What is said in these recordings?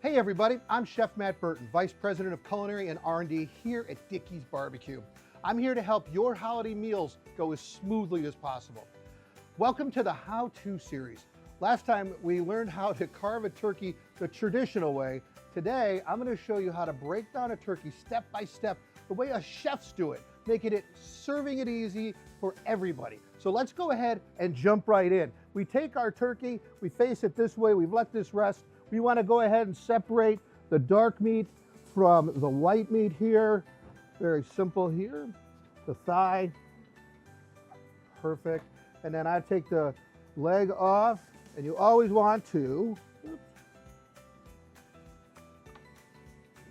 Hey everybody, I'm Chef Matt Burton, Vice President of Culinary and R&D here at Dickey's BBQ. I'm here to help your holiday meals go as smoothly as possible. Welcome to the How-To series. Last time we learned how to carve a turkey the traditional way. Today, I'm going to show you how to break down a turkey step by step, the way us chefs do it, serving it easy for everybody. So let's go ahead and jump right in. We take our turkey, we face it this way, we've let this rest. We want to go ahead and separate the dark meat from the white meat here. Very simple here. The thigh, perfect. And then I take the leg off, and you always want to,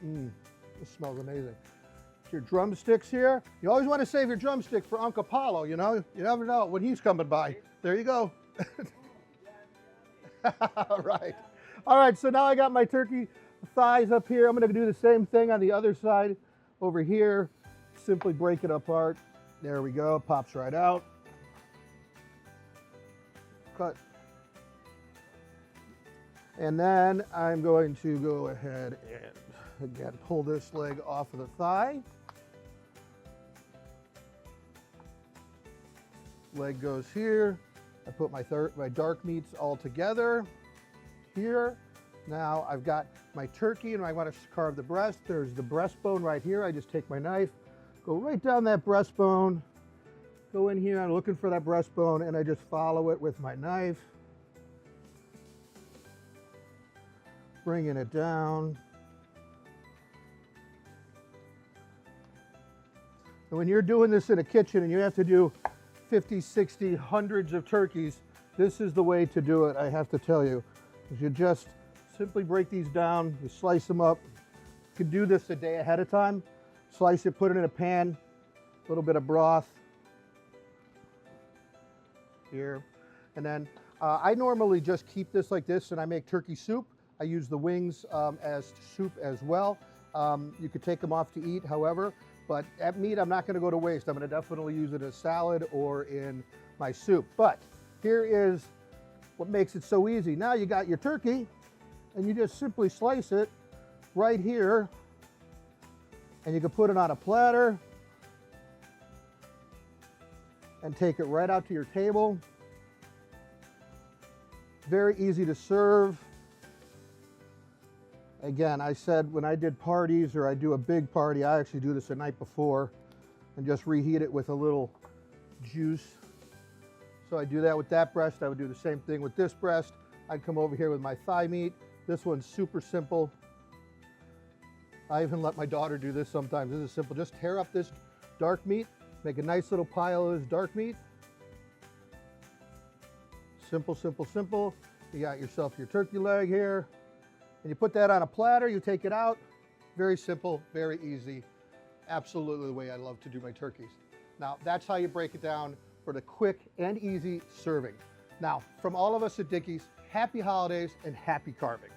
this smells amazing. Your drumsticks here. You always want to save your drumstick for Uncle Paulo, you know? You never know when he's coming by. There you go. Right. All right, so now I got my turkey thighs up here. I'm going to do the same thing on the other side over here. Simply break it apart. There we go. Pops right out. Cut. And then I'm going to go ahead and, again, pull this leg off of the thigh. Leg goes here. I put my dark meats all together here. Now I've got my turkey and I want to carve the breast. There's the breastbone right here. I just take my knife, go right down that breastbone, go in here. I'm looking for that breastbone and I just follow it with my knife, bringing it down. And when you're doing this in a kitchen and you have to do 50, 60, hundreds of turkeys, this is the way to do it, I have to tell you. Is you just simply break these down, you slice them up. You can do this a day ahead of time. Slice it, put it in a pan, a little bit of broth here. And then I normally just keep this like this and I make turkey soup. I use the wings as soup as well. You could take them off to eat, however, but that meat I'm not gonna go to waste. I'm gonna definitely use it as salad or in my soup. But here is what makes it so easy. Now you got your turkey and you just simply slice it right here and you can put it on a platter and take it right out to your table. Very easy to serve. Again, I said when I did parties or I do a big party, I actually do this the night before and just reheat it with a little juice. So I do that with that breast. I would do the same thing with this breast. I'd come over here with my thigh meat. This one's super simple. I even let my daughter do this sometimes. This is simple. Just tear up this dark meat, make a nice little pile of this dark meat. Simple, simple, simple. You got yourself your turkey leg here. And you put that on a platter, you take it out. Very simple, very easy. Absolutely the way I love to do my turkeys. Now, that's how you break it down for the quick and easy serving. Now, from all of us at Dickey's, happy holidays and happy carving.